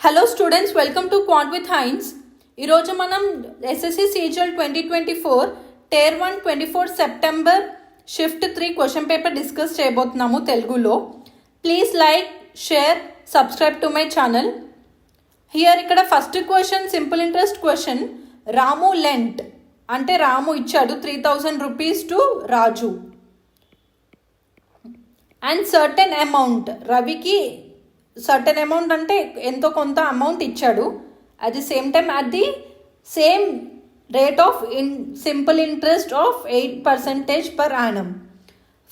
Hello students, welcome to quant with Hines. ఈరోజు మనం SSC CGL 2024 tier 1 24 September shift 3 question paper discuss చేయబోతున్నాము తెలుగులో. Please like, share, subscribe to my channel. Here ఇక్కడ first question simple interest question. Ramu lent అంటే రాము ఇచ్చాడు 3000 rupees to Raju and certain amount, రవికి certain amount అంటే ఎంతో కొంత అమౌంట్ ఇచ్చాడు. At the same time at the same rate of simple interest of 8% per annum.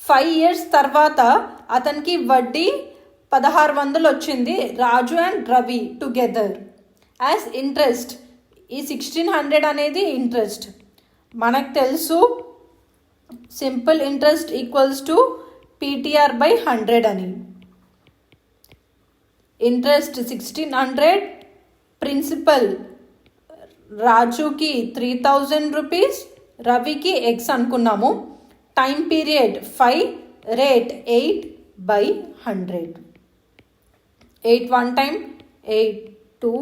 5 years తర్వాత అతనికి వడ్డీ 1600 వచ్చింది, Raju and Ravi together. As interest, ఈ 1600 అనేది ఇంట్రెస్ట్. మనకు తెలుసు simple interest equals to PTR by 100 అని. ఇంట్రెస్ట్ 1600, ప్రిన్సిపల్ రాజుకి 3000 రూపీస్, రవికి ఎక్స్ అనుకున్నాము. Time period 5, rate 8/100. 8 1 time 8 2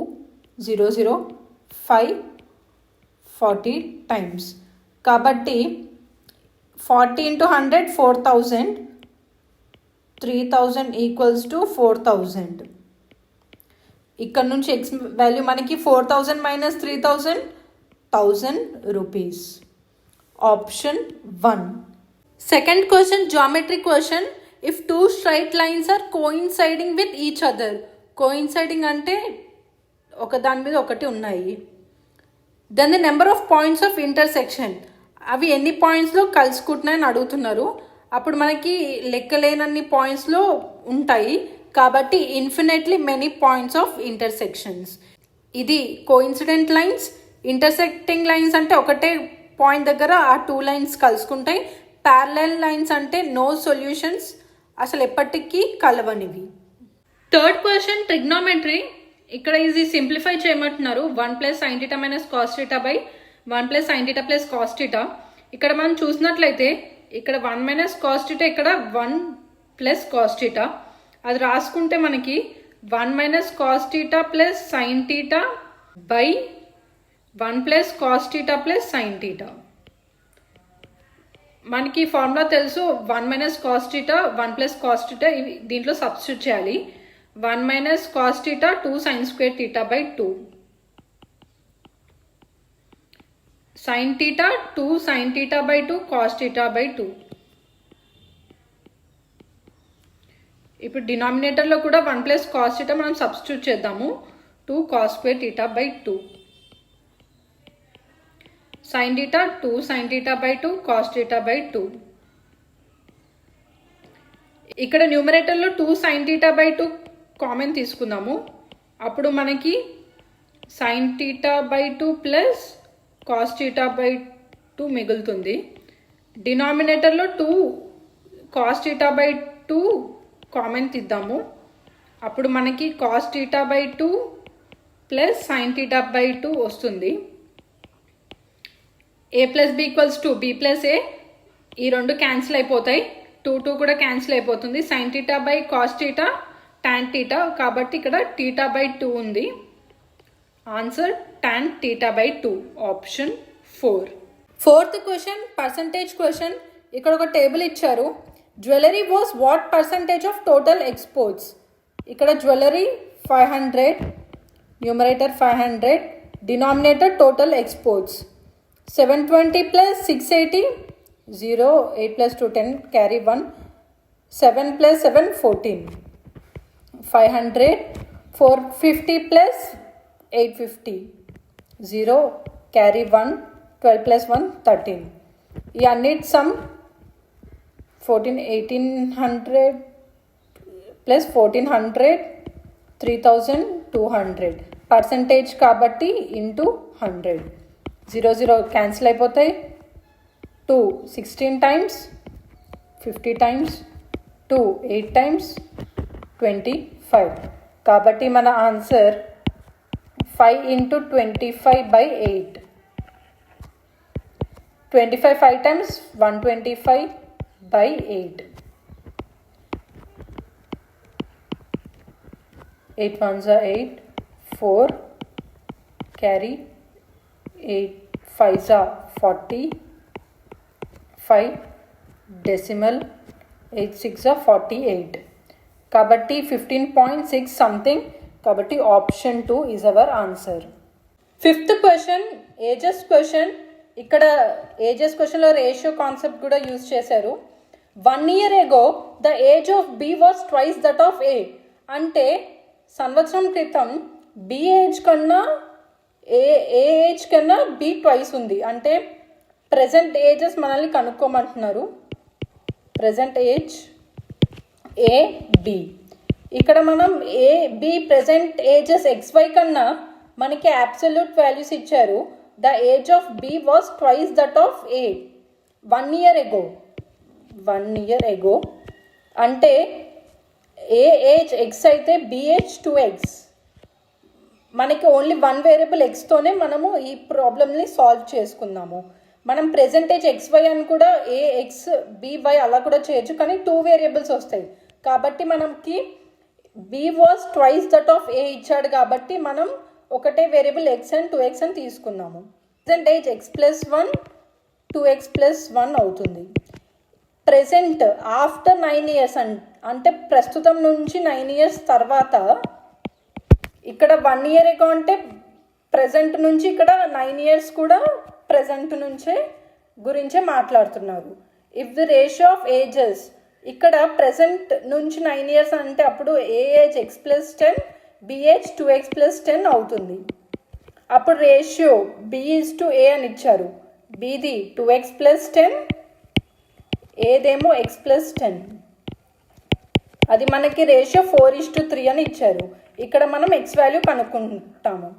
0 0 5 40 times. కాబట్టి 40 into 100 4000, 3000 ఈక్వల్స్ టు 4000. ఇక్కడ నుంచి ఎక్స్ వాల్యూ మనకి 4000 minus 3000 1000 rupees. Option 1. Second question geometry question. If 2 straight lines are coinciding with each other. Coinciding అంటే ఒక దాని మీద ఒకటి ఉన్నాయి. Then the number of points of intersection, అవి ఎన్ని పాయింట్స్లో కలుసుకుంటున్నాయని అడుగుతున్నారు. అప్పుడు మనకి లెక్కలేనన్ని పాయింట్స్లో ఉంటాయి కాబట్టి infinitely many points of intersections. ఇది కోఇన్సిడెంట్ లైన్స్. ఇంటర్సెక్టింగ్ లైన్స్ అంటే ఒకటే పాయింట్ దగ్గర ఆ 2 lines కలుసుకుంటాయి. ప్యారలల్ లైన్స్ అంటే నో సొల్యూషన్స్, అసలు ఎప్పటికీ కలవనివి. Third question trigonometry. ఇక్కడ ఇది సింప్లిఫై చేయమంటున్నారు. 1 + sin θ - cos θ by 1 + sin θ + cos θ. ఇక్కడ మనం చూసినట్లయితే ఇక్కడ 1 - cos θ, ఇక్కడ 1 + cos θ. అది రాసుకుంటే మనకి 1 - cos θ + sin θ by 1 + cos θ + sin θ. మనకి ఫార్ములా తెలుసు. 1 - cos θ 1 + cos θ, ఇవి దీంట్లో సబ్స్టిట్యూట్ చేయాలి. 1 - cos θ 2 sin² θ by 2, sin θ 2 sin θ by 2 cos θ by 2. ఇప్పుడు డినామినేటర్లో కూడా 1 + cos θ మనం సబ్స్టిట్యూట్ చేద్దాము. 2 cos² θ by 2, sin θ 2 sin θ by 2 cos θ by 2. ఇక్కడ న్యూమరేటర్లో 2 sin θ బై 2 కామన్ తీసుకుందాము. అప్పుడు మనకి sin θ by 2 plus cos θ by 2 మిగులుతుంది. డినామినేటర్లో 2 cos θ బై 2 కామన్ తీద్దాము. అప్పుడు మనకి cos θ by 2 plus sin θ by 2 వస్తుంది. a + b = 2, b + a, ఈ రెండు క్యాన్సిల్ అయిపోతాయి. 2 2 కూడా క్యాన్సిల్ అయిపోతుంది. sin θ బై cos θ tan θ, కాబట్టి ఇక్కడ θ బై 2 ఉంది. Answer tan θ by 2, option 4. Fourth question percentage question. ఇక్కడ ఒక టేబుల్ ఇచ్చారు. Jewellery was what percentage of total exports. ఇక్కడ jewellery 500, numerator 500, denominator total exports. 720 + 680 0, 8 + 2 10, carry 1, 7 + 7 14, 500, 450 + 850 0, carry 1, 12 + 1 13. ఈ అన్నిటి సమ్ 1800 + 1400 3200. పర్సంటేజ్ కాబట్టి ఇంటూ 100. 0 0 క్యాన్సిల్ అయిపోతాయి. 2 16 times, 50 times, 2 8 times, 25. కాబట్టి మన answer 5 × 25/8. 25 5 times 125/8. 8 1s are 8, 4 carry 8 5s are 40 5 decimal 8 6 are 48 కాబట్టి 15.6 something కాబట్టి option 2 is our answer. Fifth question ages question. ఇక్కడ ages క్వశ్చన్లో రేషియో కాన్సెప్ట్ కూడా యూజ్ చేశారు. 1 year ago the age of B was twice that of A. అంటే సంవత్సరం క్రితం B age కన్నా ఏ ఏజ్ కన్నా బి ట్వైస్ ఉంది. అంటే ప్రజెంట్ ఏజెస్ మనల్ని కనుక్కోమంటున్నారు. Present age A B. ఇక్కడ మనం A B present ages XY కన్నా మనకి అబ్సల్యూట్ వాల్యూస్ ఇచ్చారు. The age of B was twice that of A 1 year ago. 1 year ago అంటే ఏ ఏజ్ ఎక్స్ అయితే బి ఏజ్ 2x. మనకి ఓన్లీ 1 వేరియబుల్ ఎక్స్తోనే మనము ఈ ప్రాబ్లమ్ని సాల్వ్ చేసుకుందాము. మనం ప్రెజెంటేజ్ XY అని కూడా AX BY అలా కూడా చేయొచ్చు, కానీ 2 వేరియబుల్స్ వస్తాయి. కాబట్టి మనకి B was twice that of A ఇచ్చాడు కాబట్టి మనం ఒకటే వేరియబుల్ X అండ్ 2x అని తీసుకున్నాము. ప్రెజెంటేజ్ X+1 2x+1 అవుతుంది. ప్రెజెంట్ ఆఫ్టర్ 9 years అంటే ప్రస్తుతం నుంచి 9 years తర్వాత. ఇక్కడ 1 year ago అంటే ప్రజెంట్ నుంచి ఇక్కడ 9 years కూడా ప్రజెంట్ నుంచే గురించే మాట్లాడుతున్నారు. If the ratio of ages ఇక్కడ ప్రజెంట్ నుంచి 9 years అంటే అప్పుడు ఏ age X+10 B age 2x+10 అవుతుంది. అప్పుడు రేషియో B:A అని ఇచ్చారు. బిది 2x+10 ఏదేమో X+10. అది మనకి రేషియో 4:3 అని ఇచ్చారు. ఇక్కడ మనం X వాల్యూ కనుక్కుంటాము.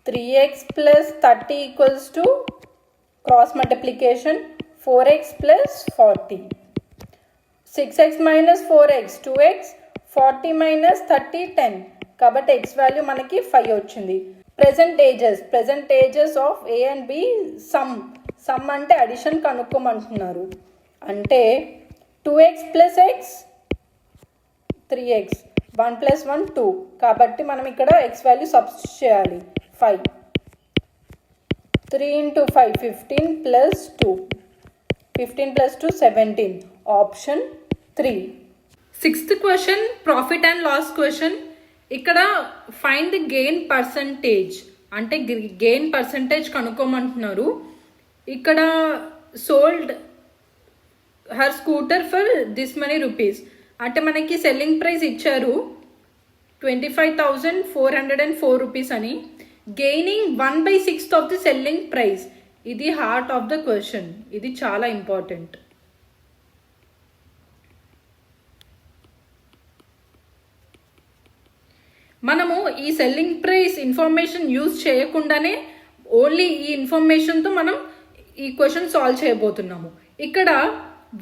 3x + 30 = cross multiplication 4x + 40. 6x - 4x 2x 40 - 30 10. కాబట్టి X వాల్యూ మనకి 5 వచ్చింది. Present ages of A and be some అంటే అడిషన్ కనుక్కోమంటున్నారు. అంటే 2x + x 3x 1 + 1 2. కాబట్టి మనం ఇక్కడ X వాల్యూ సబ్స్టిట్యూట్ చేయాలి. 5 3 × 5 15 + 2 15 + 2 17. Option 3. Sixth question profit and loss question. ఇక్కడ ఫైండ్ ది గెయిన్ పర్సంటేజ్ అంటే గెయిన్ పర్సంటేజ్ కనుక్కోమంటున్నారు. ఇక్కడ sold her scooter for this money rupees అంటే మనకి సెల్లింగ్ ప్రైస్ ఇచ్చారు 25,404 రూపీస్ అని. Gaining 1/6 of the selling price. ఇది హార్ట్ ఆఫ్ ద క్వశ్చన్. ఇది చాలా ఇంపార్టెంట్. మనము ఈ సెల్లింగ్ ప్రైస్ ఇన్ఫర్మేషన్ యూజ్ చేయకుండానే ఓన్లీ ఈ ఇన్ఫర్మేషన్తో మనం ఈ క్వశ్చన్ సాల్వ్ చేయబోతున్నాము. ఇక్కడ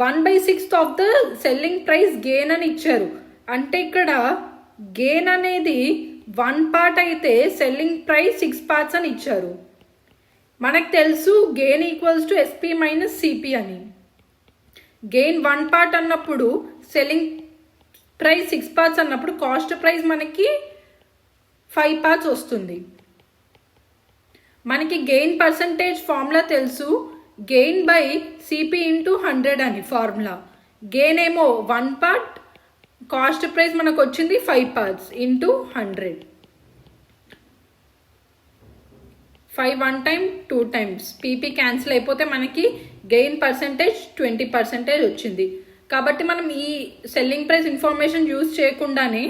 1/6 of the selling price gain అని ఇచ్చారు. అంటే ఇక్కడ గెయిన్ అనేది 1 part అయితే సెల్లింగ్ ప్రైస్ 6 parts అని ఇచ్చారు. మనకు తెలుసు గెయిన్ = SP - CP అని. గెయిన్ 1 part అన్నప్పుడు సెల్లింగ్ ప్రైస్ 6 parts అన్నప్పుడు కాస్ట్ ప్రైస్ మనకి 5 parts వస్తుంది. మనకి గెయిన్ పర్సంటేజ్ ఫార్ములా తెలుసు. గెయిన్ బై CP × 100 అని ఫార్ములా. గెయిన్ ఏమో 1 part, కాస్ట్ ప్రైస్ మనకు వచ్చింది 5 parts × 100. 5 1 time 2 times PP cancel అయిపోతే మనకి గెయిన్ పర్సంటేజ్ 20% వచ్చింది. కాబట్టి మనం ఈ సెల్లింగ్ ప్రైస్ ఇన్ఫర్మేషన్ యూజ్ చేయకుండానే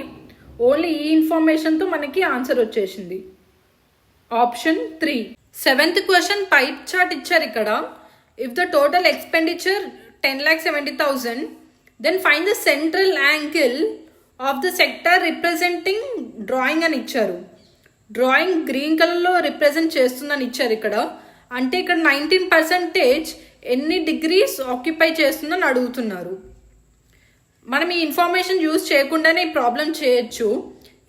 ఓన్లీ ఈ ఇన్ఫర్మేషన్తో మనకి ఆన్సర్ వచ్చేసింది. Option 3. Seventh question pie chart ఇచ్చారు ఇక్కడ. If the total expenditure 10,70,000 then find the central angle of the sector representing drawing అని ఇచ్చారు. డ్రాయింగ్ గ్రీన్ కలర్లో రిప్రజెంట్ చేస్తుందని ఇచ్చారు ఇక్కడ. అంటే ఇక్కడ 19% ఎన్ని డిగ్రీస్ ఆక్యుపై చేస్తుందని అడుగుతున్నారు. మనం ఈ ఇన్ఫర్మేషన్ యూజ్ చేయకుండానే ఈ ప్రాబ్లం చేయొచ్చు.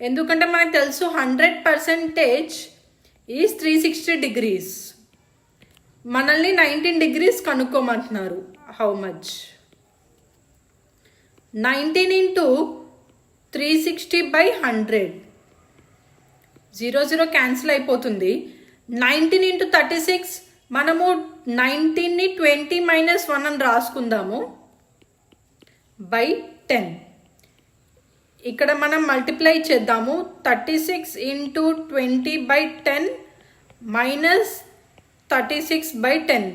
ఎందుకంటే మనకు తెలుసు 100% ఈజ్ 360 degrees. మనల్ని 19 degrees కనుక్కోమంటున్నారు. How much? 19 × 360/100 0 క్యాన్సిల్ అయిపోతుంది. 19 ఇంటూ 36 మనము 19ని 20 - 1 అని రాసుకుందాము బై 10. ఇక్కడ మనం మల్టిప్లై చేద్దాము. 36 ఇంటూ 20/10 మైనస్ 36/10.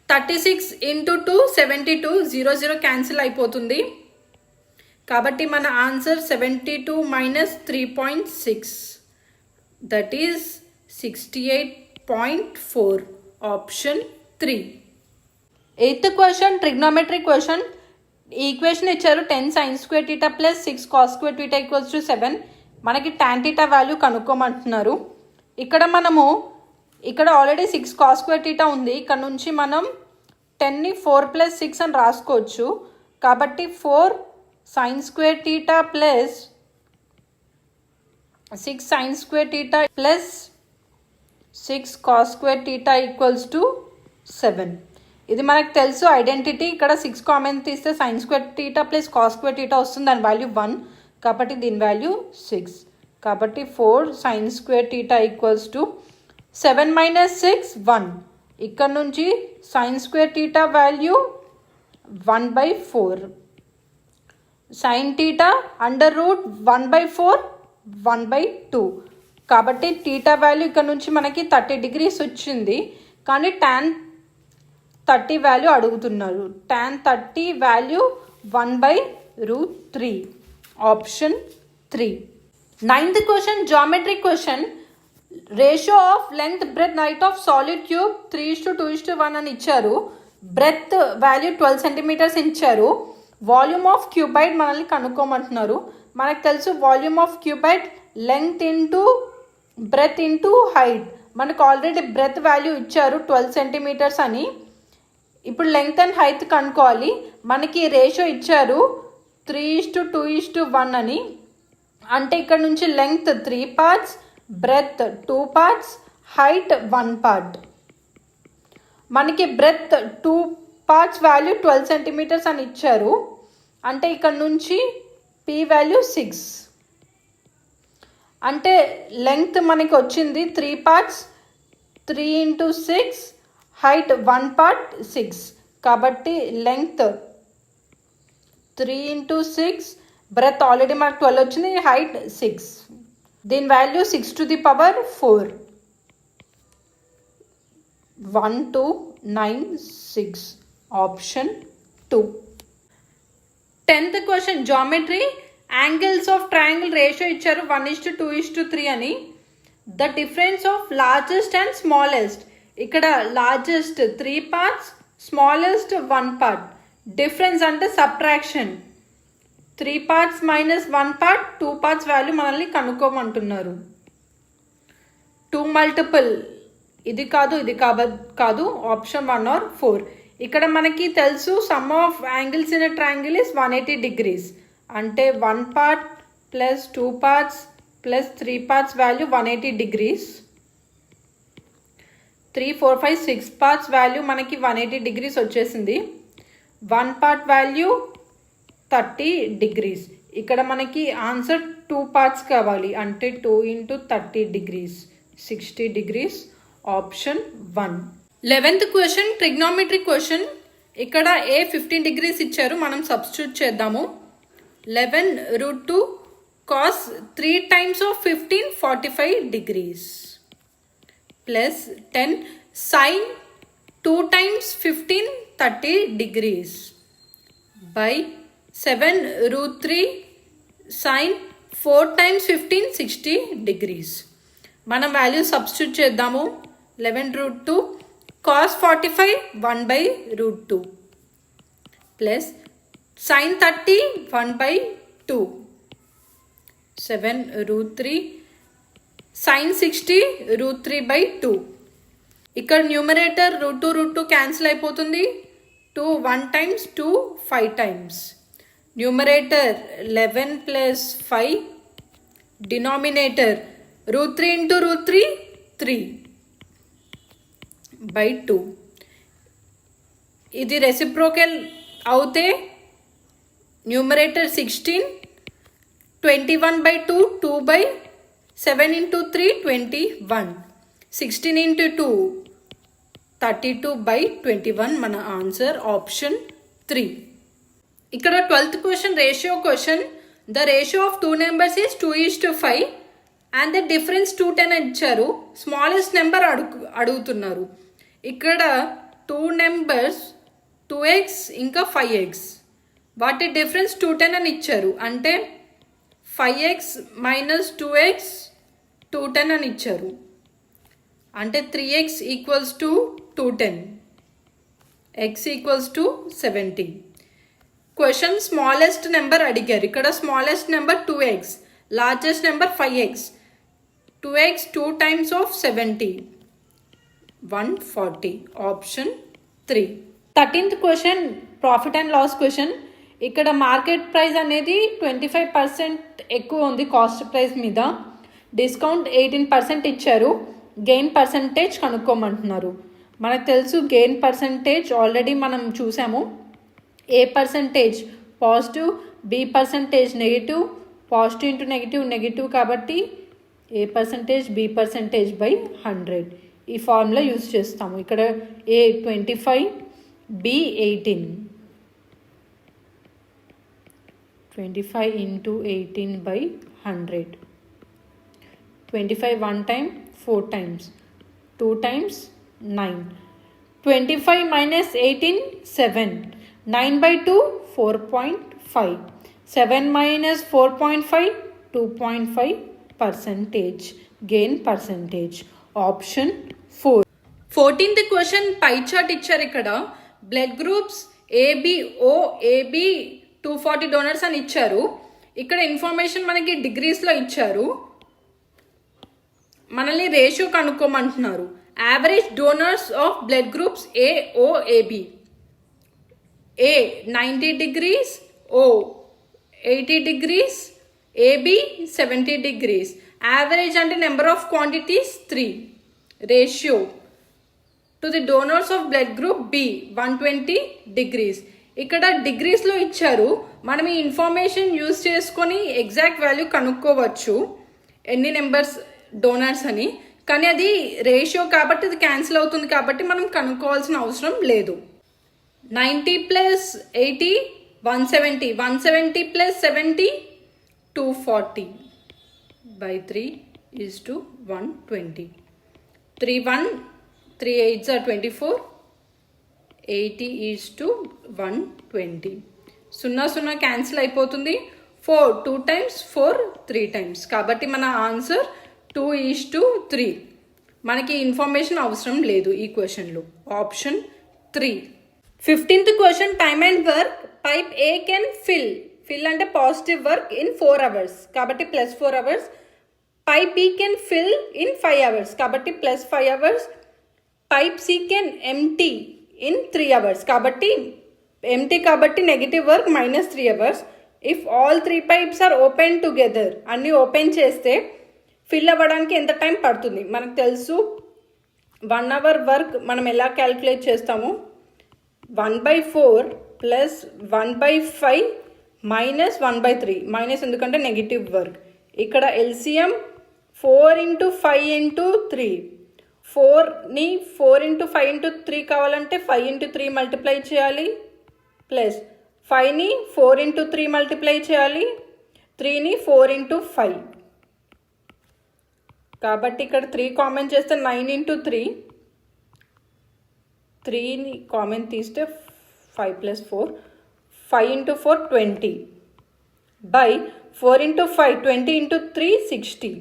36 ఇంటూ 2 72. 0 క్యాన్సిల్ అయిపోతుంది. కాబట్టి మన answer 72 - 3.6 that is 68.4. Option 3. 8th question trigonometry question. Equation ఇచ్చారు 10 sin square theta plus 6 cos square theta equals to 7. మనకి tan theta వాల్యూ కనుక్కోమంటున్నారు. ఇక్కడ ఆల్రెడీ 6 cos square theta ఉంది. ఇక్కడ నుంచి మనం 10ని 4 + 6 అని రాసుకోవచ్చు. కాబట్టి 4 sin square theta plus 6 sin square theta plus 6 cos square theta equals to 7. ఇది మనకు తెలుసు ఐడెంటిటీ. ఇక్కడ 6 కామన్ తీస్తే sin square theta plus cos square theta వస్తుంది. దాని వాల్యూ 1 కాబట్టి దీని వాల్యూ 6. కాబట్టి 4 sin square theta equals to 7 - 6 1. ఇక్కడ నుంచి sin square theta value 1/4. sin theta √1/4 1/2. కాబట్టి టీటా వాల్యూ ఇక్కడ నుంచి మనకి 30 degrees వచ్చింది. కానీ tan 30 వాల్యూ అడుగుతున్నారు. tan 30 value 1/√3. Option 3. 9th question geometry question. Ratio of length breadth height of solid cube 3:2:1 అని ఇచ్చారు. బ్రెత్ వాల్యూ 12 centimeters ఇచ్చారు. వాల్యూమ్ ఆఫ్ క్యూబైడ్ మనల్ని కనుక్కోమంటున్నారు. మనకు తెలుసు volume of cuboid length into breadth into height. మనకు already breadth value ఇచ్చారు 12 centimeters అని. ఇప్పుడు లెంగ్త్ అండ్ హైట్ కనుక్కోవాలి. మనకి రేషియో ఇచ్చారు 3:2:1 అని. అంటే ఇక్కడ నుంచి length 3 parts, breadth 2 parts, height 1 part. మనకి బ్రెత్ 2 parts వాల్యూ 12 centimeters అని ఇచ్చారు. అంటే ఇక్కడ నుంచి పి వాల్యూ 6. అంటే లెంగ్త్ మనకి వచ్చింది 3 parts, 3 × 6, హైట్ 1 part 6. కాబట్టి లెంగ్త్ 3 × 6, బ్రెత్ ఆల్రెడీ మనకు 12 వచ్చింది, హైట్ 6. దీని value 6⁴. 1296. Option 2. 10th question geometry. Angles of triangle ratio ఇచ్చారు 1:2:3 అని. The difference of largest and smallest. ఇక్కడ largest 3 parts, smallest 1 part. Difference అంటే subtraction. 3 parts - 1 part 2 parts value మనల్ని కనుక్కోమంటున్నారు. 2 multiple ఇది కాదు, ఇది కాదు. Option 1 or 4. ఇక్కడ మనకి తెలుసు sum of angles in a triangle is 180 degrees. అంటే 1 part plus 2 parts plus 3 parts value 180 degrees. 3, 4, 5, 6 parts value మనకి 180 degrees వచ్చేసింది. 1 part వాల్యూ 30 degrees. ఇక్కడ మనకి ఆన్సర్ 2 parts కావాలి. అంటే 2 × 30 degrees 60 degrees. Option 1. 11th question trigonometry question. ఇక్కడ ఏ 15 degrees ఇచ్చారు. మనం సబ్స్టిట్యూట్ చేద్దాము. 11√2 cos 3 times of 15 45 degrees plus 10 sin 2 times 15 30 degrees by 7√3 sin 4 times 15 60 degrees. మనం వాల్యూ సబ్స్టిట్యూట్ చేద్దాము. 11√2 cos 45 1/√2 plus sin 30 1/2 7√3 sin 60 √3/2. ఇక్కడ న్యూమరేటర్ √2 క్యాన్సిల్ అయిపోతుంది. 2 1 times 2 5 times. న్యూమరేటర్ 11 + 5. డినామినేటర్ √3 × √3 3/2. ఇది reciprocal అవుతే న్యూమరేటర్ 16, 21/2 2/2 7 into 3 21, 16 into 2 32 by 21 మన ఆన్సర్ ఆప్షన్ 3. ఇక్కడ 12th question ratio question. The ratio of 2 numbers is 2:5 and the difference 210 అని ఇచ్చారు. Smallest number అడుగుతున్నారు. ఇక్కడ 2 నెంబర్స్ 2x ఇంకా 5x, వాటి డిఫరెన్స్ 210 అని ఇచ్చారు. అంటే 5x minus 2x 210 అని ఇచ్చారు. అంటే 3x equals to 210, x equals to 70. Question smallest number అడిగారు. ఇక్కడ smallest number 2x, largest number 5x. 2x 2 times of 70, 140. Option 3. 13th question profit and loss question. ఇక్కడ మార్కెట్ ప్రైస్ అనేది 25% ఎక్కువ ఉంది కాస్ట్ ప్రైస్ మీద. డిస్కౌంట్ 18% ఇచ్చారు. గెయిన్ పర్సంటేజ్ కనుక్కోమంటున్నారు. మనకు తెలుసు గెయిన్ పర్సంటేజ్ ఆల్రెడీ మనం చూసాము. A percentage positive, B percentage negative, positive into negative negative, కాబట్టి A percentage B percentage by 100 ఈ ఫార్ములా యూజ్ చేస్తాము. ఇక్కడ A 25, B 18. 25 into 18 by 100. 25 1 time, 4 times, 2 times 9. 25 minus 18, 7. 9 by 2, 4.5. 7 minus 4.5, 2.5% gain percentage. Option 4. 14th question pie chart ఇచ్చారు. ఇక్కడ blood groups AB O AB 240 donors అని ఇచ్చారు. ఇక్కడ information మనకి డిగ్రీస్లో ఇచ్చారు. మనల్ని రేషియో కనుక్కోమంటున్నారు. Average donors of blood groups A O AB. A 90 degrees, O 80 degrees, AB 70 degrees. యావరేజ్ అంటే number of quantities 3. Ratio to the donors of blood group B 120 degrees. ఇక్కడ డిగ్రీస్లో ఇచ్చారు. మనం ఈ ఇన్ఫర్మేషన్ యూజ్ చేసుకొని ఎగ్జాక్ట్ వాల్యూ కనుక్కోవచ్చు ఎన్ని నెంబర్స్ డోనర్స్ అని. కానీ అది రేషియో కాబట్టి అది క్యాన్సిల్ అవుతుంది కాబట్టి మనం కనుక్కోవాల్సిన అవసరం లేదు. 90 plus 80, 170. 170 plus 70, 240 by 3 is to 120. 3 8s are 24. 80 is to 120. 0 cancel అయిపోతుంది. 4 2 times, 4 3 times. కాబట్టి మన ఆన్సర్ 2:3. మనకి ఇన్ఫర్మేషన్ అవసరం లేదు ఈ క్వశ్చన్లో. Option 3. 15th question time and work. Pipe A can fill అంటే పాజిటివ్ వర్క్ ఇన్ 4 hours కాబట్టి +4 hours. Pipe B can fill in 5 hours కాబట్టి +5 hours. Pipe C can empty in 3 hours కాబట్టి ఎంటీ కాబట్టి negative work -3 hours. If all 3 pipes are open together, అన్నీ open చేస్తే fill అవ్వడానికి ఎంత time పడుతుంది? మనకు తెలుసు 1 hour వర్క్ మనం ఎలా క్యాలిక్యులేట్ చేస్తాము? 1/4 ప్లస్ 1/5 మైనస్ 1/3. మైనస్ ఎందుకంటే నెగిటివ్ వర్క్. ఇక్కడ LCM 4 into 5 into 3. 4ని 4 into 5 into 3 కావాలంటే 5 into 3 మల్టిప్లై చేయాలి. ప్లస్ 5ని 4 into 3 మల్టిప్లై చేయాలి. 3ని 4 into 5. కాబట్టి ఇక్కడ 3 కామన్ చేస్తే 9 into 3. 3ని కామన్ తీస్తే 5 plus 4. 5 into 4 20 by 4 into 5 20 into 3 60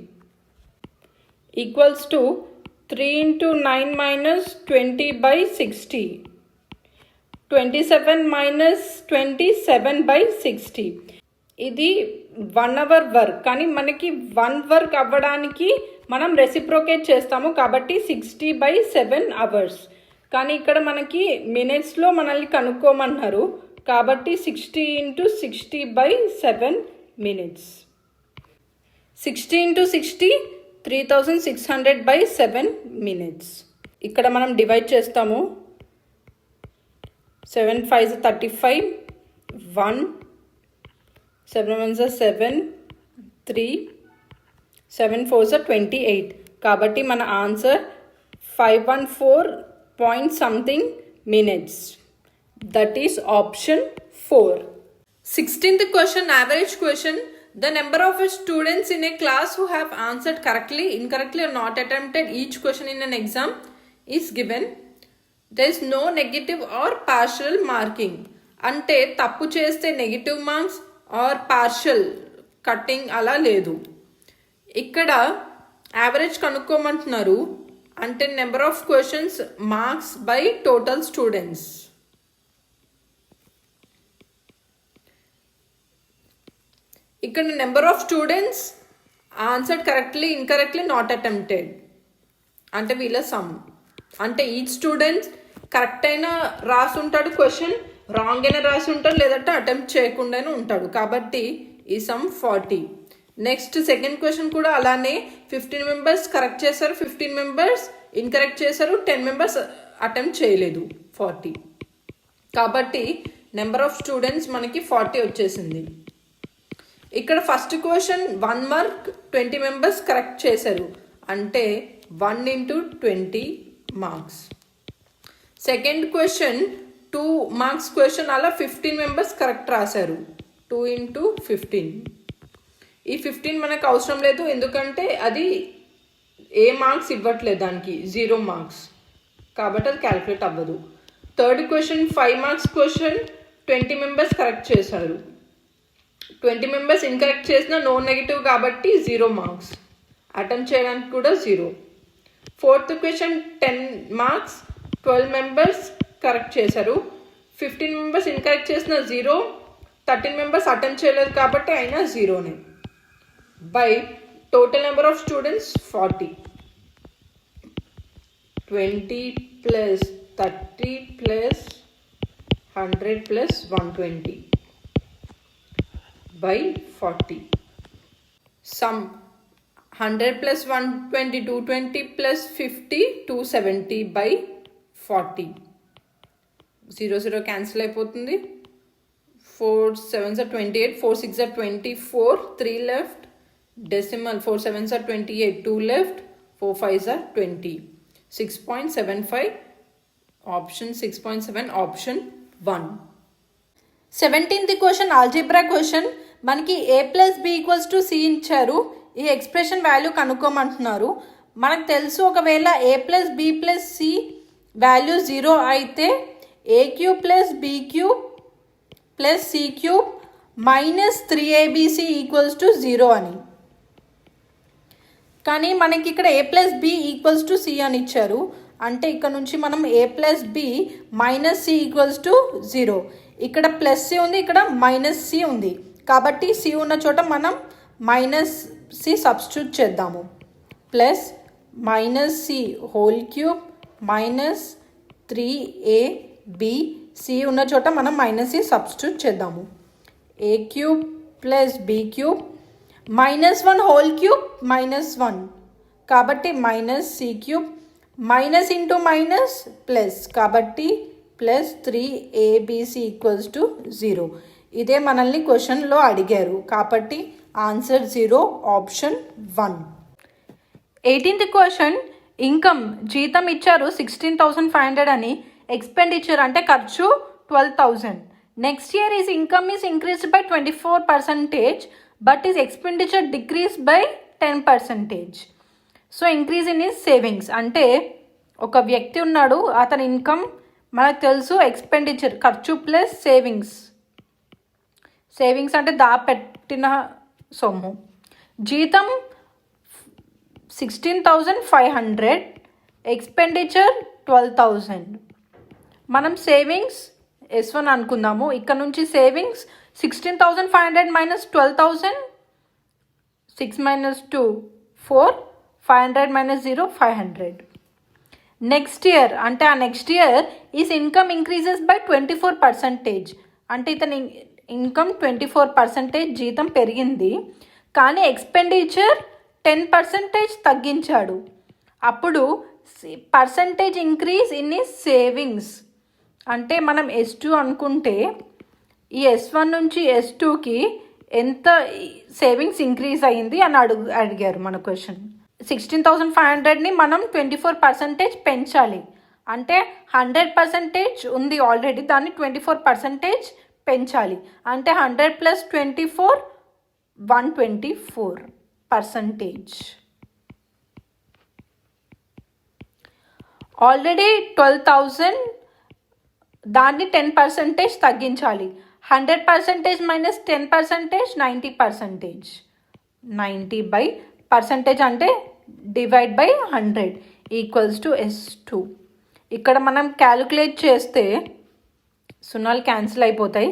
equals to 3 into 9 minus 20 by 60. 27 minus 27 by 60. ఇది 1 hour వర్క్. కానీ మనకి 1 వర్క్ అవ్వడానికి మనం రెసిప్రోకేట్ చేస్తాము కాబట్టి 60/7 hours. కానీ ఇక్కడ మనకి మినిట్స్లో మనల్ని కనుక్కోమన్నారు కాబట్టి 60 into 60/7 minutes. 60 into 60 3600/7 minutes. ఇక్కడ మనం డివైడ్ చేస్తాము. 7 5s 35, 1 7 1s 7, 3 7 4s are 28. కాబట్టి మన answer 514 point something minutes. That is option 4. 16th question, average question. The number of students in a class who have answered correctly, incorrectly or not attempted each question in an exam is given. There is no negative or partial marking. అంటే తప్పు చేస్తే negative marks or partial cutting అలా లేదు. ఇక్కడ average కనుక్కోమంటున్నారు. అంటే number of questions marks by total students. ఇక్కడ number of students answered correctly, incorrectly, not attempted అంటే వీళ్ళ సమ్. అంటే ఈచ్ స్టూడెంట్ కరెక్ట్ అయినా రాసి ఉంటాడు క్వశ్చన్, రాంగ్ అయినా రాసి ఉంటాడు, లేదంటే అటెంప్ట్ చేయకుండానే ఉంటాడు. కాబట్టి ఈ సమ్ 40. నెక్స్ట్ సెకండ్ క్వశ్చన్ కూడా అలానే 15 మెంబర్స్ కరెక్ట్ చేశారు, 15 మెంబర్స్ ఇన్కరెక్ట్ చేశారు, 10 మెంబర్స్ అటెంప్ట్ చేయలేదు, 40. కాబట్టి నెంబర్ ఆఫ్ స్టూడెంట్స్ మనకి 40 వచ్చేసింది. ఇక్కడ first question 1 mark 20 members correct చేశారు అంటే 1 into 20 marks. Second question 2 marks question అలా 15 మెంబర్స్ కరెక్ట్ రాశారు, 2 into 15. ఈ 15 మనకు అవసరం లేదు, ఎందుకంటే అది ఏ మార్క్స్ ఇవ్వట్లేదు, దానికి 0 మార్క్స్, కాబట్టి అది క్యాలిక్యులేట్ అవ్వదు. Third question 5 marks question 20 members correct చేశారు, 20 మెంబర్స్ ఇన్కరెక్ట్ చేసిన నో నెగిటివ్ కాబట్టి 0 మార్క్స్, అటెంప్ట్ చేయడానికి కూడా 0. Fourth question 10 marks 12 members correct చేశారు, 15 మెంబర్స్ ఇన్కరెక్ట్ చేసిన 0, 13 మెంబర్స్ అటెంప్ట్ చేయలేదు కాబట్టి అయినా 0నే. By total number of students 40. 20 plus 30 plus 100 plus 120 by 40. Sum 100 plus 120 220 plus 50 270 by 40. 0 0 cancel అయిపోతుంది. 4 7s are 28, 4 6s are 24, 3 left. Decimal 4 7s are 28, 2 left, 4 5s are 20. 6.75 option 6.7 option 1. 17th question algebra question. మనకి a+b=c ఇచ్చారు, ఈ expression value కనుక్కోమంటున్నారు. మనకు తెలుసు ఒకవేళ a+b+c value 0 అయితే a³ + b³ + c³ - 3abc = 0 అని. కానీ మనకి ఇక్కడ a+b = c అని ఇచ్చారు. అంటే ఇక్కడ నుంచి మనం a+b - c = 0. ఇక్కడ +c ఉంది, ఇక్కడ -c ఉంది, కాబట్టి c ఉన్న చోట మనం -c సబ్స్టిట్యూట్ చేద్దాము. ప్లస్ -c³ - 3ab, c ఉన్న చోట మనం -c సబ్స్టిట్యూట్ చేద్దాము. a³ + b³ -1³ -1, కాబట్టి -c³ minus into minus plus, కాబట్టి +3abc = 0. ఇదే మనల్ని క్వశ్చన్లో అడిగారు, కాబట్టి answer 0 option 1. 18th question income జీతం ఇచ్చారు 16,500 అని, ఎక్స్పెండిచర్ అంటే ఖర్చు 12,000. Next year is income is increased by 24%, but is expenditure decrease by 10%. So increase in is savings అంటే ఒక వ్యక్తి ఉన్నాడు, అతని ఇన్కమ్ మనకు తెలుసు, ఎక్స్పెండిచర్ ఖర్చు ప్లస్ సేవింగ్స్. సేవింగ్స్ అంటే దాపెట్టిన సొమ్ము. జీతం 16,500, ఎక్స్పెండిచర్ 12,000. మనం సేవింగ్స్ S1 అనుకుందాము. ఇక్కడ నుంచి సేవింగ్స్ 16,500 - 12,000, 6 - 2 4, 500 - 0 500. నెక్స్ట్ ఇయర్ అంటే ఆ next year is income increases by 24%. అంటే ఇతని ఇన్కమ్ 24% జీతం పెరిగింది, కానీ ఎక్స్పెండిచర్ 10% తగ్గించాడు. అప్పుడు పర్సంటేజ్ ఇంక్రీజ్ ఇన్ ఈ సేవింగ్స్. అంటే మనం S2 అనుకుంటే ఈ S1 నుంచి S2కి ఎంత సేవింగ్స్ ఇంక్రీజ్ అయ్యింది అని అడిగారు మన క్వశ్చన్. 16,500ని మనం 24% పెంచాలి. అంటే 100% ఉంది ఆల్రెడీ, దాన్ని 24% పెంచాలి. అంటే 100 + 24 124%. ఆల్రెడీ 12,000, దాన్ని 10% తగ్గించాలి. 100% - 10% 90%. 90/% అంటే డివైడ్ బై 100 = S2. ఇక్కడ మనం క్యాలిక్యులేట్ చేస్తే సున్నాలు క్యాన్సిల్ అయిపోతాయి.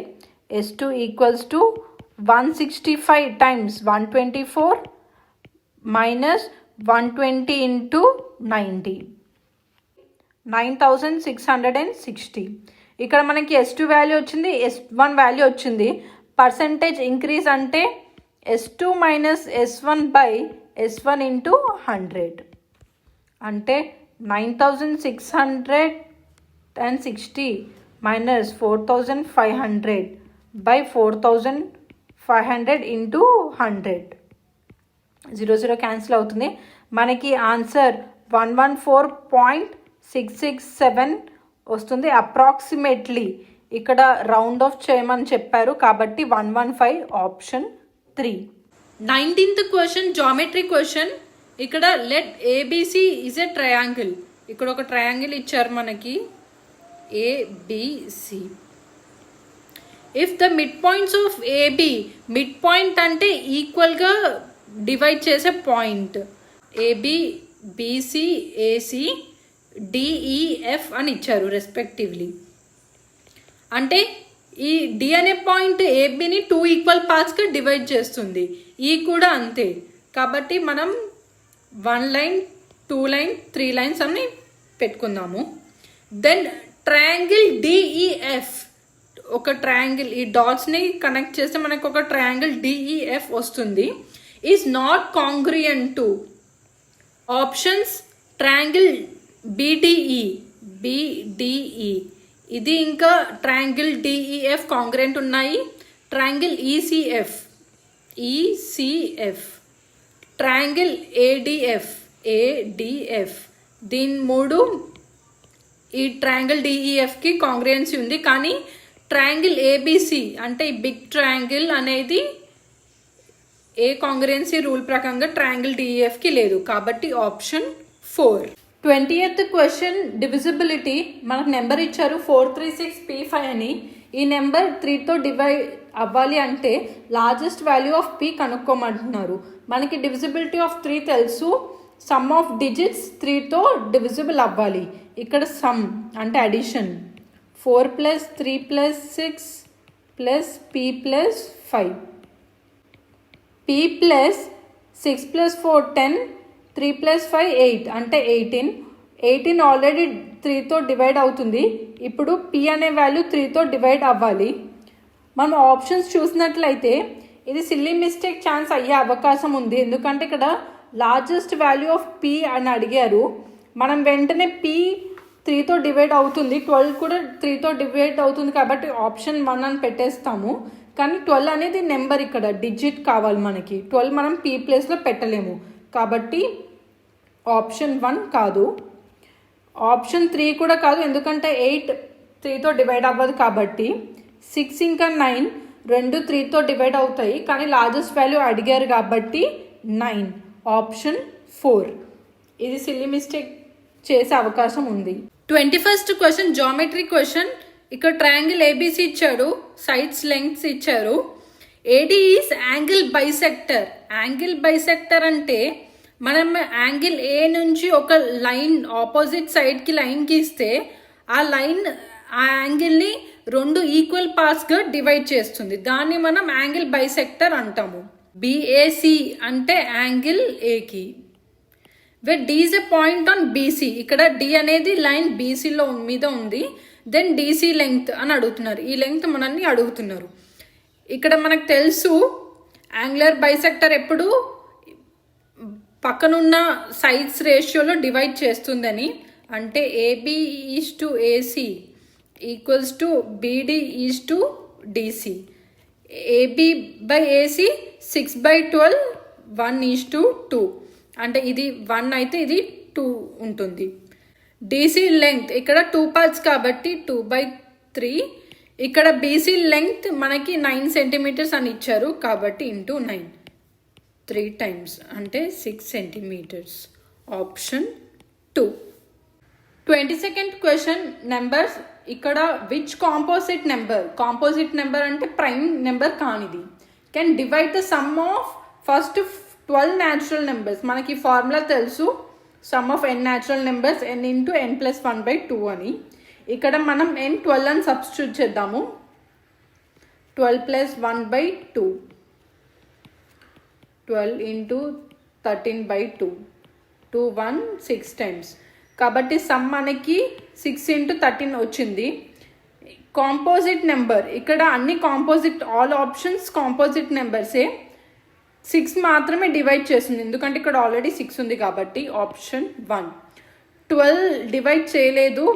S2 = 165 × 124 - 120 × 90 9,660. ఇక్కడ మనకి S2 వాల్యూ వచ్చింది, S1 వాల్యూ వచ్చింది. పర్సంటేజ్ ఇంక్రీజ్ అంటే S2 - S1/S1 × 100 అంటే 9,660 - 4,500/4,500 × 100. 0 క్యాన్సిల్ అవుతుంది. మనకి ఆన్సర్ 114.667 వస్తుంది అప్రాక్సిమేట్లీ. ఇక్కడ రౌండ్ ఆఫ్ చేయమని చెప్పారు కాబట్టి 115 option 3. 19th question geometry question. ఇక్కడ let ABC is a triangle. ఇక్కడ ఒక ట్రయాంగిల్ ఇచ్చారు మనకి ABC. If the mid points of AB, mid point అంటే ఈక్వల్గా డివైడ్ చేసే point. AB, BC, AC, DEF అని ఇచ్చారు రెస్పెక్టివ్లీ. అంటే ఈ డి అనే పాయింట్ ఏబిని 2 ఈక్వల్ పార్ట్స్గా డివైడ్ చేస్తుంది. ఈ కూడా అంతే. కాబట్టి మనం 1 లైన్, 2 లైన్, 3 లైన్స్ అని పెట్టుకుందాము. దెన్ ట్రయాంగిల్ డిఈఎఫ్, ఒక ట్రయాంగిల్ ఈ డాట్స్ని కనెక్ట్ చేస్తే మనకు ఒక ట్రయాంగిల్ డిఈఎఫ్ వస్తుంది. Is not congruent to options triangle BDE, ఇది ఇంకా ట్రయాంగిల్ డిఈఎఫ్ కాంగ్రుయెంట్ ఉన్నాయి. ట్రయాంగిల్ ఈసీఎఫ్, ట్రయాంగిల్ ఏడిఎఫ్, దీని 3 ఈ ట్రయాంగిల్ డిఈఎఫ్కి కాంగ్రుయెన్సీ ఉంది. కానీ ట్రయాంగిల్ ఏబిసి అంటే ఈ బిగ్ ట్రయాంగిల్ అనేది ఏ కాంగ్రుయెన్సీ రూల్ ప్రకారంగా ట్రయాంగిల్ డిఈఎఫ్కి లేదు. కాబట్టి ఆప్షన్ 4. 20th question divisibility. మనకు నెంబర్ ఇచ్చారు 436P5 అని. ఈ నెంబర్ 3తో డివైడ్ అవ్వాలి అంటే లార్జెస్ట్ వాల్యూ ఆఫ్ P కనుక్కోమంటున్నారు. మనకి డివిజిబిలిటీ ఆఫ్ 3 తెలుసు. సమ్ ఆఫ్ డిజిట్స్ 3తో డివిజిబుల్ అవ్వాలి. ఇక్కడ సమ్ అంటే అడిషన్. 4 + 3 + 6 + P + 5. P + 6 + 4 10, 3 + 5 8 అంటే 18. 18 ఆల్రెడీ 3తో డివైడ్ అవుతుంది. ఇప్పుడు P అనే వాల్యూ 3తో డివైడ్ అవ్వాలి. మనం ఆప్షన్స్ చూసినట్లయితే ఇది సిల్లీ మిస్టేక్ ఛాన్స్ అయ్యే అవకాశం ఉంది. ఎందుకంటే ఇక్కడ లార్జెస్ట్ వాల్యూ ఆఫ్ P అని అడిగారు. మనం వెంటనే P 3తో డివైడ్ అవుతుంది, 12 కూడా 3తో డివైడ్ అవుతుంది కాబట్టి ఆప్షన్ 1 అని పెట్టేస్తాము. కానీ 12 అనేది నెంబర్, ఇక్కడ డిజిట్ కావాలి మనకి. 12 మనం P ప్లేస్లో పెట్టలేము కాబట్టి ఆప్షన్ 1 కాదు. ఆప్షన్ 3 కూడా కాదు, ఎందుకంటే 8 3తో డివైడ్ అవ్వదు కాబట్టి. 6 ఇంకా 9 రెండు 3తో డివైడ్ అవుతాయి కానీ లార్జెస్ట్ వాల్యూ అడిగారు కాబట్టి 9. ఆప్షన్ 4. ఇది సిల్లీ మిస్టేక్ చేసే అవకాశం ఉంది. 21st question geometry question. ఇక్కడ ట్రయాంగిల్ ఏబిసి ఇచ్చాడు, సైడ్స్ లెంగ్త్స్ ఇచ్చారు. AD is angle bisector. Angle bisector అంటే మనం యాంగిల్ ఏ నుంచి ఒక లైన్ ఆపోజిట్ సైడ్కి లైన్ గీస్తే ఆ లైన్ ఆ యాంగిల్ని 2 ఈక్వల్ పార్ట్స్గా డివైడ్ చేస్తుంది. దాన్ని మనం యాంగిల్ బైసెక్టర్ అంటాము. బిఏసి అంటే యాంగిల్ ఏకి. Where D is a point on BC. ఇక్కడ డి అనేది లైన్ బీసీలో మీద ఉంది. దెన్ డీసీ లెంగ్త్ అని అడుగుతున్నారు. ఈ లెంగ్త్ మనల్ని అడుగుతున్నారు. ఇక్కడ మనకు తెలుసు యాంగులర్ బైసెక్టర్ ఎప్పుడు పక్కనున్న సైడ్స్ రేషియోలో డివైడ్ చేస్తుందని. అంటే AB is to AC equals to BD is to DC. AB by AC 6/12 1:2 అంటే ఇది 1 అయితే ఇది 2 ఉంటుంది. డీసీ లెంగ్త్ ఇక్కడ 2 పార్ట్స్ కాబట్టి 2/3. ఇక్కడ బీసీ లెంగ్త్ మనకి 9 సెంటీమీటర్స్ అని ఇచ్చారు కాబట్టి ఇంటూ 9 3 times అంటే 6 centimetres. Option 2. 22nd question numbers. ఇక్కడ విచ్ కాంపోజిట్ నెంబర్ అంటే ప్రైమ్ నెంబర్ కానిది can divide the sum of first 12 natural numbers. మనకి ఫార్ములా తెలుసు, sum of n natural numbers n into n+1/2 అని. ఇక్కడ మనం n 12 అని సబ్స్టిట్యూట్ చేద్దాము. 12 + 1/2 12 ఇంటూ 13/2 2 1 6 times కాబట్టి సమ్ మనకి 6 ఇంటూ 13 వచ్చింది. కాంపోజిట్ నెంబర్ ఇక్కడ అన్ని కాంపోజిట్, ఆల్ ఆప్షన్స్ కాంపోజిట్ నెంబర్సే. 6 మాత్రమే డివైడ్ చేస్తుంది ఎందుకంటే ఇక్కడ ఆల్రెడీ 6 ఉంది కాబట్టి. ఆప్షన్ 1. 12 డివైడ్ చేయలేదు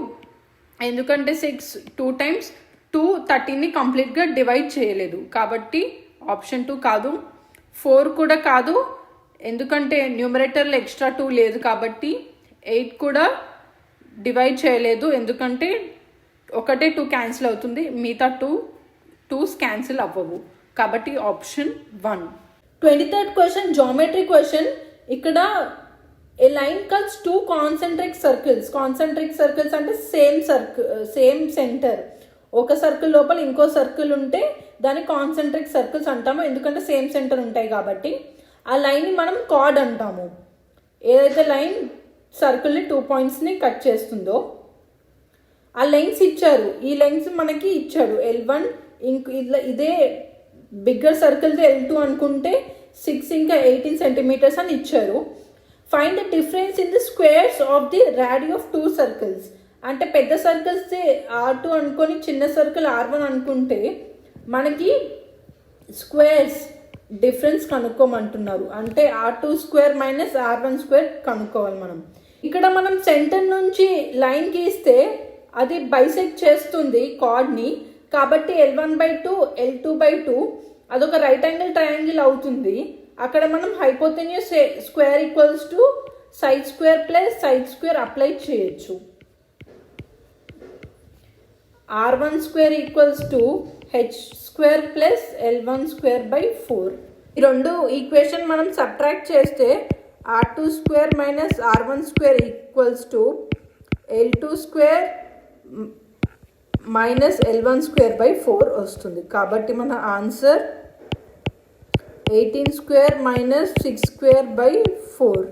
ఎందుకంటే 6 2 times 2 13ని కంప్లీట్గా డివైడ్ చేయలేదు కాబట్టి ఆప్షన్ 2 కాదు. 4 కూడా కాదు ఎందుకంటే న్యూమరేటర్లో ఎక్స్ట్రా 2 లేదు కాబట్టి. 8 కూడా డివైడ్ చేయలేదు ఎందుకంటే ఒకటే 2 క్యాన్సిల్ అవుతుంది, మిగతా 2's క్యాన్సిల్ అవ్వవు కాబట్టి option 1. 23rd question geometry question. ఇక్కడ ఏ లైన్ కట్స్ 2 కాన్సెంట్రిక్ సర్కిల్స్ అంటే సేమ్ సెంటర్. ఒక సర్కిల్ లోపల ఇంకో సర్కిల్ ఉంటే దాన్ని కాన్సెంట్రిక్ సర్కిల్స్ అంటాము ఎందుకంటే సేమ్ సెంటర్ ఉంటాయి కాబట్టి. ఆ లైన్ని మనం కార్డ్ అంటాము. ఏదైతే లైన్ సర్కిల్ని 2 pointsని కట్ చేస్తుందో ఆ లెంగ్స్ ఇచ్చారు. ఈ లెంగ్స్ మనకి ఇచ్చాడు L1. ఇదే బిగ్గర్ సర్కిల్తో L2 అనుకుంటే 6 ఇంకా 18 సెంటీమీటర్స్ అని ఇచ్చారు. Find the difference in the squares of the radii of 2 circles. అంటే పెద్ద సర్కిల్స్ R2 అనుకొని చిన్న సర్కిల్ R1 అనుకుంటే మనకి స్క్వేర్స్ డిఫరెన్స్ కనుక్కోమంటున్నారు. అంటే R2² - R1² కనుక్కోవాలి మనం. ఇక్కడ మనం సెంటర్ నుంచి లైన్ గీస్తే అది బైసెక్ట్ చేస్తుంది కార్డ్ని కాబట్టి L1/2 L2/2 అదొక రైట్ యాంగిల్ ట్రయాంగిల్ అవుతుంది. అక్కడ మనం hypotenuse square equals to side square plus side square apply చేయొచ్చు. R1² equals to H² plus L1²/4. ఈ రెండు ఈక్వేషన్ మనం సబ్ట్రాక్ట్ చేస్తే R2² - R1² equals to L2² - L1²/4 వస్తుంది. కాబట్టి మన ఆన్సర్ 18² - 6²/4.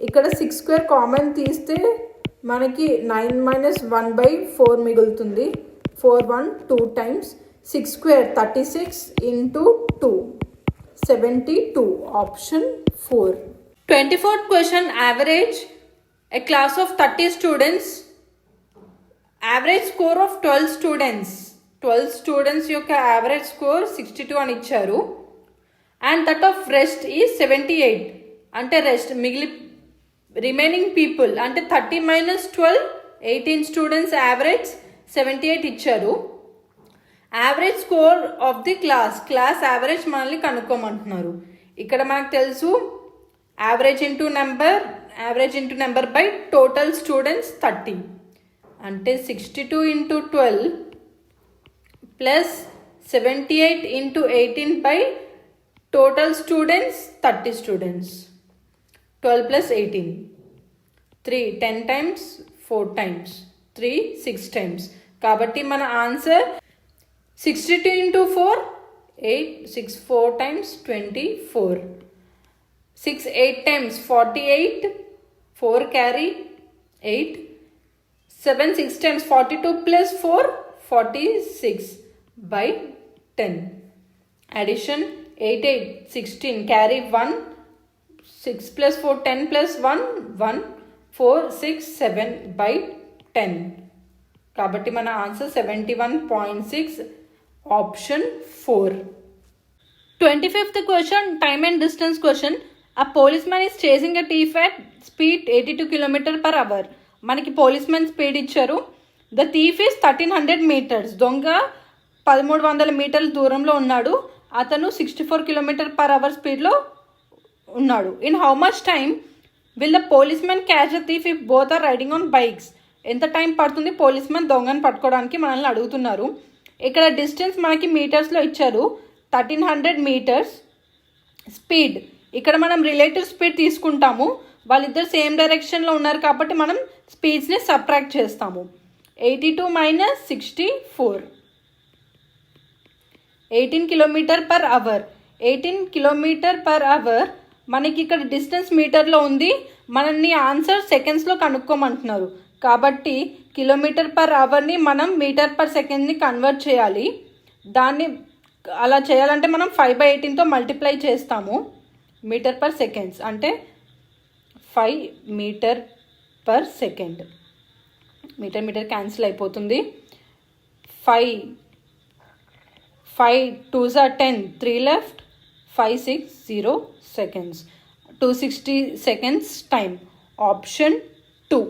ఇక్కడ 6² కామన్ తీస్తే మనకి 9 - 1/4 మిగులుతుంది. 4 1 2 times 6² 36 into 2 72. Option 4. 24th question average. A class of 30 students, average score of 12 students యొక్క యావరేజ్ స్కోర్ 62 అని ఇచ్చారు. అండ్ దట్ ఆఫ్ రెస్ట్ ఈ 78 అంటే రెస్ట్ రిమైనింగ్ పీపుల్ అంటే 30 - 12 18 స్టూడెంట్స్ యావరేజ్ 78 ఇచ్చారు. Average score of the class average మనల్ని కనుక్కోమంటున్నారు. ఇక్కడ మనకు తెలుసు average into number by total students 30 అంటే 62 into 12 plus 78 into 18 by total students 30 students. 12 plus 18 3 10 times 4 times 3 6 times కాబట్టి మన answer 62 into 4 8 6 4 times 24 6 8 times 48 4 carry 8 7 6 times 42 plus 4 46 by 10 addition 8 8 16 carry 1 6 plus 4 10 plus 1 1 4 6 7 by 10 కాబట్టి మన answer 71.6 option 4. 25th question time and distance question. A policeman is chasing a thief at speed 82 km/h. మనకి police man speed ఇచ్చారు. The thief is 1300 meters. దొంగ 1300 మీటర్ల దూరంలో ఉన్నాడు. అతను 64 km/h స్పీడ్లో ఉన్నాడు. In how much time will the policemen catch the thief if both are riding on bikes? ఎంత టైం పడుతుంది పోలీస్మెన్ దొంగను పట్టుకోవడానికి మనల్ని అడుగుతున్నారు. ఇక్కడ డిస్టెన్స్ మనకి మీటర్స్లో ఇచ్చారు, 1300 మీటర్స్. స్పీడ్ ఇక్కడ మనం రిలేటివ్ స్పీడ్ తీసుకుంటాము, వాళ్ళిద్దరు సేమ్ డైరెక్షన్లో ఉన్నారు కాబట్టి మనం స్పీడ్స్ని సబ్ట్రాక్ట్ చేస్తాము. 82 - 64, 18 km/h. 18 km/h మనకి ఇక్కడ డిస్టెన్స్ మీటర్లో ఉంది, మనల్ని ఆన్సర్ సెకండ్స్లో కనుక్కోమంటున్నారు కాబట్టి km/hని మనం మీటర్/సెకండ్ని కన్వర్ట్ చేయాలి. దాన్ని అలా చేయాలంటే మనం 5/18తో మల్టిప్లై చేస్తాము. మీటర్/సెకండ్స్ అంటే 5 మీటర్/సెకండ్. మీటర్ క్యాన్సిల్ అయిపోతుంది. 5 2s are 10, 3 left, 5 6 0 seconds, 260 seconds time. Option 2.